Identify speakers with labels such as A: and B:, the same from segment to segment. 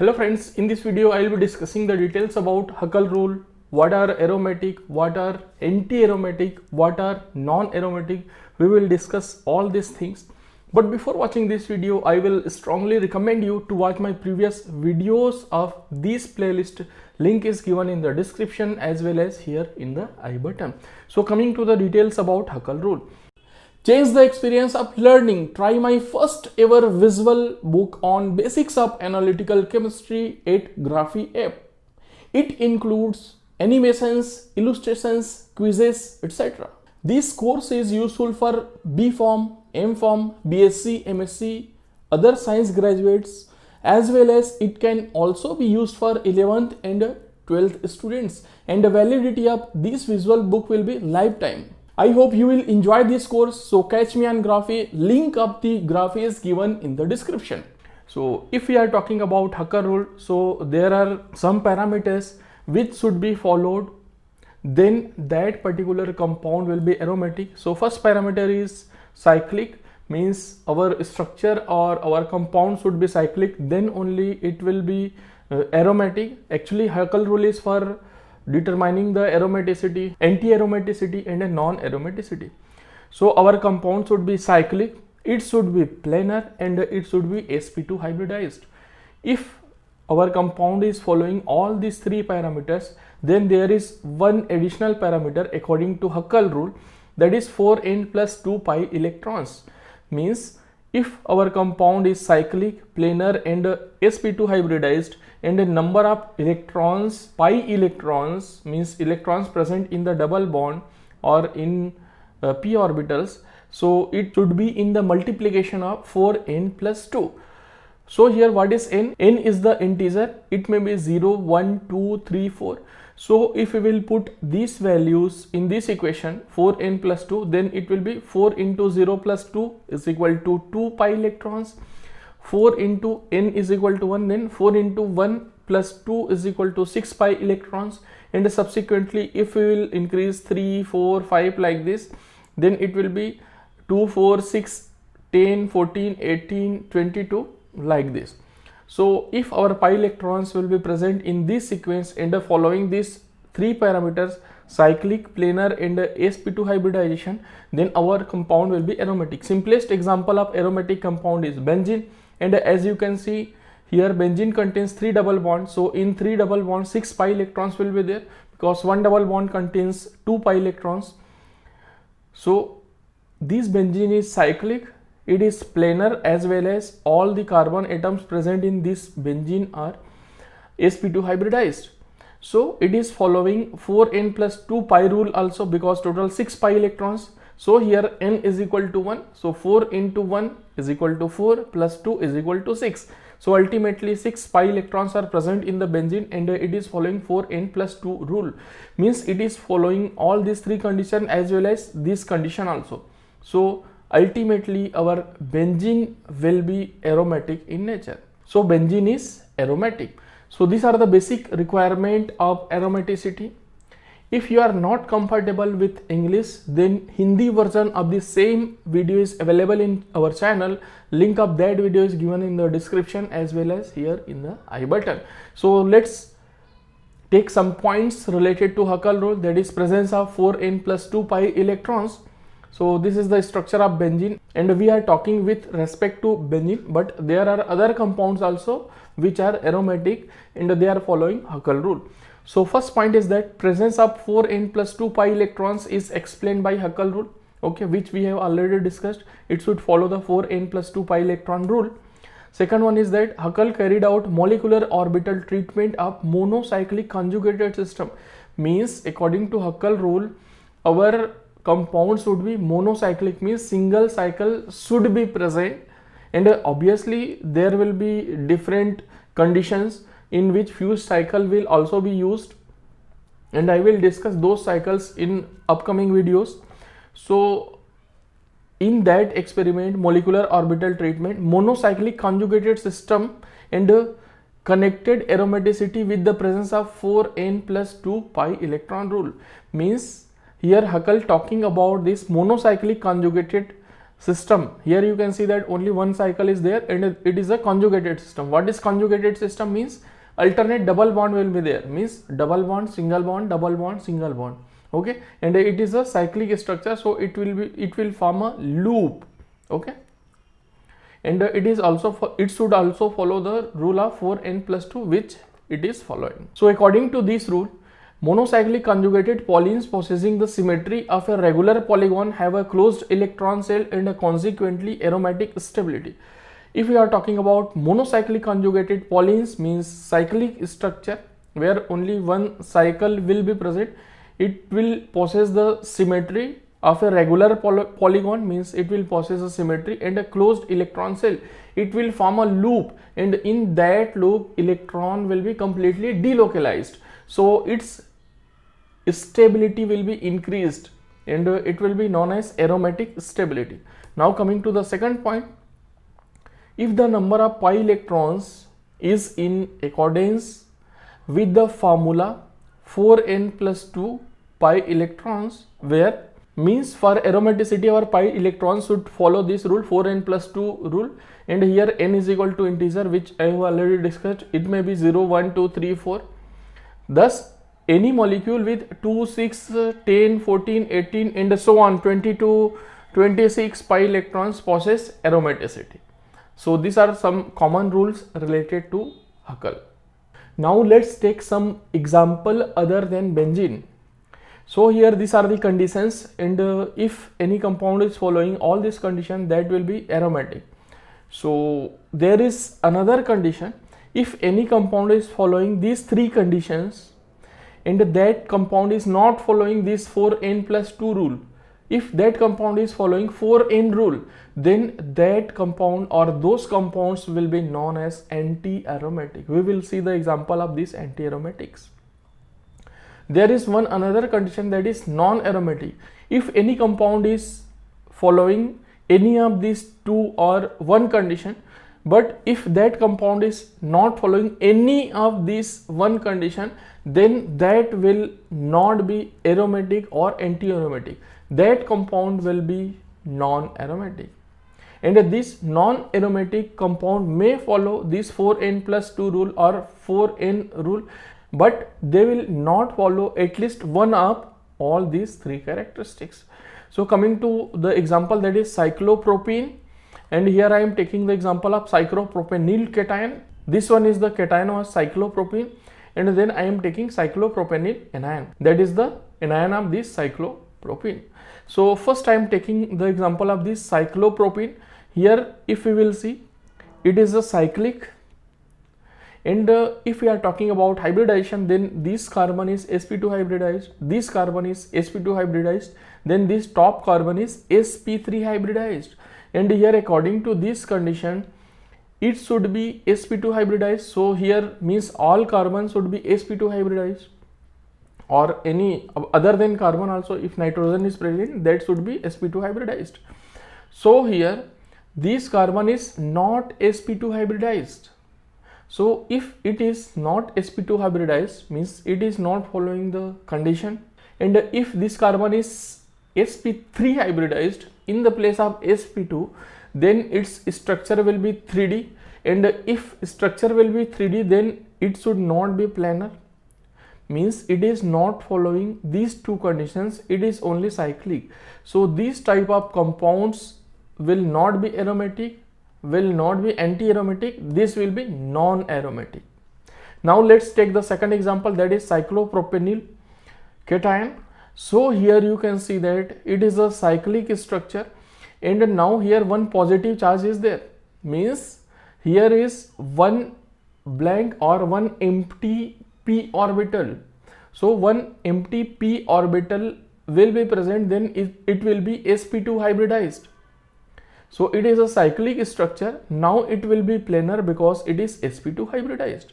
A: Hello friends, in this video I will be discussing the details about Huckel rule, what are aromatic, what are anti-aromatic, what are non-aromatic. We will discuss all these things. But before watching this video, I will strongly recommend you to watch my previous videos of this playlist. Link is given in the description as well as here in the I button. So coming to the details about Huckel rule. Change the experience of learning. Try my first ever visual book on basics of analytical chemistry at Graphy app. It includes animations, illustrations, quizzes, etc. This course is useful for B.Pharm, M.Pharm, BSc, MSc, other science graduates, as well as it can also be used for 11th and 12th students, and the validity of this visual book will be lifetime. I hope you will enjoy this course. So catch me on Graphy. Link of the Graphy is given in the description. So if we are talking about Huckel rule, so there are some parameters which should be followed, then that particular compound will be aromatic. So first parameter is cyclic, means our structure or our compound should be cyclic, then only it will be aromatic. Actually Huckel rule is for determining the aromaticity, anti-aromaticity and a non-aromaticity. So our compound should be cyclic, it should be planar, and it should be sp2 hybridized. If our compound is following all these three parameters, then there is one additional parameter according to Huckel rule, that is 4n plus 2 pi electrons. Means if our compound is cyclic, planar and sp2 hybridized, and the number of electrons, pi electrons, means electrons present in the double bond or in p orbitals, so it should be in the multiplication of 4n plus 2. So here what is n? N is the integer, it may be 0, 1, 2, 3, 4. So if we will put these values in this equation 4n plus 2, then it will be 4 into 0 plus 2 is equal to 2 pi electrons. 4 into n is equal to 1, then 4 into 1 plus 2 is equal to 6 pi electrons, and subsequently if we will increase 3, 4, 5 like this, then it will be 2, 4, 6, 10, 14, 18, 22 like this. So if our pi electrons will be present in this sequence and following these three parameters, cyclic, planar and sp2 hybridization, then our compound will be aromatic. Simplest example of aromatic compound is benzene, and as you can see here, benzene contains 3 double bonds. So in 3 double bonds 6 pi electrons will be there, because one double bond contains 2 pi electrons. So this benzene is cyclic, it is planar, as well as all the carbon atoms present in this benzene are sp2 hybridized. So it is following 4n plus 2 pi rule also, because total 6 pi electrons. So here n is equal to 1. So 4 into 1 is equal to 4 plus 2 is equal to 6. So ultimately 6 pi electrons are present in the benzene, and it is following 4n plus 2 rule. Means it is following all these three conditions as well as this condition also. So ultimately our benzene will be aromatic in nature. So benzene is aromatic. So these are the basic requirement of aromaticity. If you are not comfortable with English, then Hindi version of the same video is available in our channel. Link of that video is given in the description as well as here in the I button. So let's take some points related to Huckel rule, that is presence of 4n plus 2 pi electrons. So this is the structure of benzene, and we are talking with respect to benzene, but there are other compounds also which are aromatic and they are following Huckel rule. So first point is that presence of 4n plus 2 pi electrons is explained by Huckel rule, okay, which we have already discussed. It should follow the 4n plus 2 pi electron rule. Second one is that Huckel carried out molecular orbital treatment of monocyclic conjugated system. Means according to Huckel rule, our compound should be monocyclic, means single cycle should be present, and obviously there will be different conditions in which fused cycle will also be used, and I will discuss those cycles in upcoming videos. So in that experiment, molecular orbital treatment, monocyclic conjugated system and connected aromaticity with the presence of 4n plus 2 pi electron rule. Means here Huckel talking about this monocyclic conjugated system. Here you can see that only one cycle is there and it is a conjugated system. What is conjugated system means? Alternate double bond will be there, means double bond, double bond, single bond. Okay, and it is a cyclic structure, so it will form a loop. Okay, and it should also follow the rule of 4n+2, which it is following. So according to this rule, monocyclic conjugated polyenes possessing the symmetry of a regular polygon have a closed electron shell and a consequently aromatic stability. If we are talking about monocyclic conjugated polyenes, means cyclic structure where only one cycle will be present, it will possess the symmetry of a regular polygon, means it will possess a symmetry and a closed electron shell. It will form a loop, and in that loop electron will be completely delocalized, so its stability will be increased and it will be known as aromatic stability. Now coming to the second point, if the number of pi electrons is in accordance with the formula 4n+2 pi electrons, where means for aromaticity our pi electrons should follow this rule, 4n+2 rule, and here n is equal to integer, which I have already discussed. It may be 0, 1, 2, 3, 4. Thus any molecule with 2, 6, 10, 14, 18 and so on 22, 26 pi electrons possess aromaticity. So these are some common rules related to Huckel. Now let's take some example other than benzene. So here these are the conditions, and if any compound is following all these conditions, that will be aromatic. So there is another condition, if any compound is following these three conditions and that compound is not following this 4n+2 rule, if that compound is following 4n rule, then that compound or those compounds will be known as anti-aromatic. We will see the example of these anti-aromatics. There is one another condition, that is non-aromatic. If any compound is following any of these two or one condition, but if that compound is not following any of these one condition, then that will not be aromatic or anti-aromatic. That compound will be non-aromatic, and this non-aromatic compound may follow this 4n+2 rule or 4n rule, but they will not follow at least one of all these three characteristics. So coming to the example, that is cyclopropene, and here I am taking the example of cyclopropenyl cation. This one is the cation of cyclopropene, and then I am taking cyclopropenyl anion, that is the anion of this cyclopropene. So first I am taking the example of this cyclopropene. Here if we will see, it is a cyclic, and if we are talking about hybridization, then this carbon is sp2 hybridized, this carbon is sp2 hybridized, then this top carbon is sp3 hybridized, and here according to this condition it should be sp2 hybridized. So here means all carbons should be sp2 hybridized, or any other than carbon also, if nitrogen is present, that should be sp2 hybridized. So here this carbon is not sp2 hybridized. So if it is not sp2 hybridized, means it is not following the condition, and if this carbon is sp3 hybridized in the place of sp2, then its structure will be 3D, and if structure will be 3D, then it should not be planar, means it is not following these two conditions, it is only cyclic. So these type of compounds will not be aromatic, will not be anti-aromatic, this will be non-aromatic. Now let's take the second example, that is cyclopropenyl cation. So here you can see that it is a cyclic structure, and now here one positive charge is there, means here is one blank or one empty p orbital. So one empty p orbital will be present, then it will be sp2 hybridized. So it is a cyclic structure, now it will be planar because it is sp2 hybridized.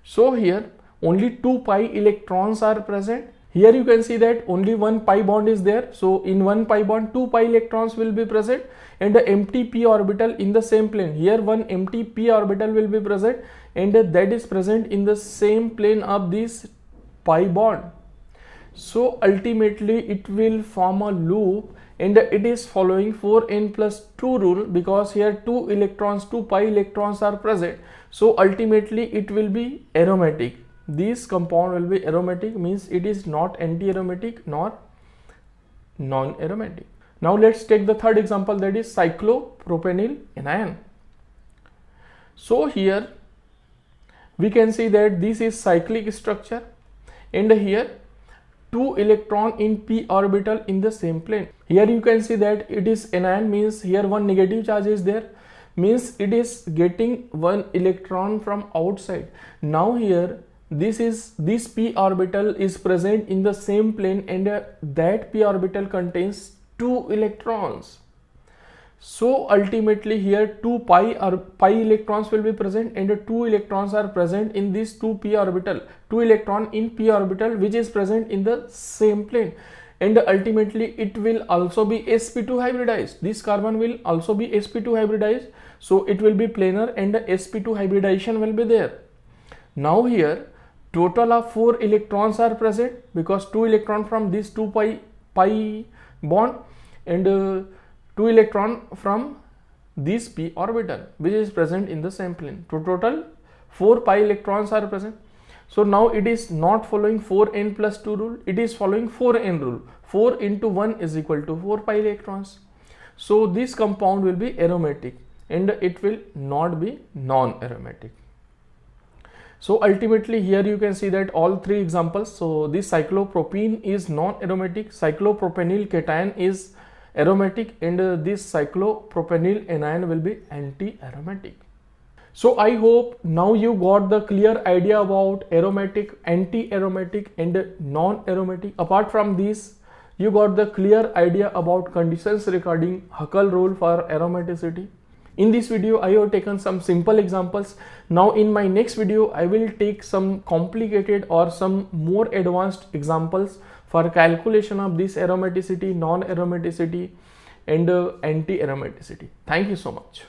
A: So here only 2 pi electrons are present. Here you can see that only one pi bond is there, so in one pi bond 2 pi electrons will be present, and the empty p orbital in the same plane. Here one empty p orbital will be present, and that is present in the same plane of this pi bond. So ultimately it will form a loop, and it is following 4n plus 2 rule, because here 2 pi electrons are present. So ultimately it will be aromatic. This compound will be aromatic, means it is not anti-aromatic nor non-aromatic. Now let's take the third example, that is cyclopropenyl anion. So here we can see that this is cyclic structure, and here 2 electron in p orbital in the same plane. Here you can see that it is anion, means here one negative charge is there, means it is getting one electron from outside. Now here this p orbital is present in the same plane, and that p orbital contains 2 electrons. So ultimately here 2 pi electrons will be present, and 2 electrons are present in this 2p orbital, 2 electron in p orbital, which is present in the same plane, and ultimately it will also be sp2 hybridized. This carbon will also be sp2 hybridized, so it will be planar, and the sp2 hybridization will be there. Now here total of 4 electrons are present, because 2 electron from this 2 pi bond, and 2 electron from this p orbital, which is present in the same plane. So total 4 pi electrons are present. So now it is not following 4n plus 2 rule, it is following 4n rule. 4 into 1 is equal to 4 pi electrons. So this compound will be aromatic, and it will not be non-aromatic. So ultimately here you can see that all three examples. So this cyclopropene is non-aromatic, cyclopropenyl cation is aromatic, and this cyclopropenyl anion will be anti-aromatic. So I hope now you got the clear idea about aromatic, anti-aromatic and non-aromatic. Apart from this, you got the clear idea about conditions regarding Huckel rule for aromaticity. In this video, I have taken some simple examples. Now in my next video, I will take some complicated or some more advanced examples for calculation of this aromaticity, non-aromaticity and anti-aromaticity. Thank you so much.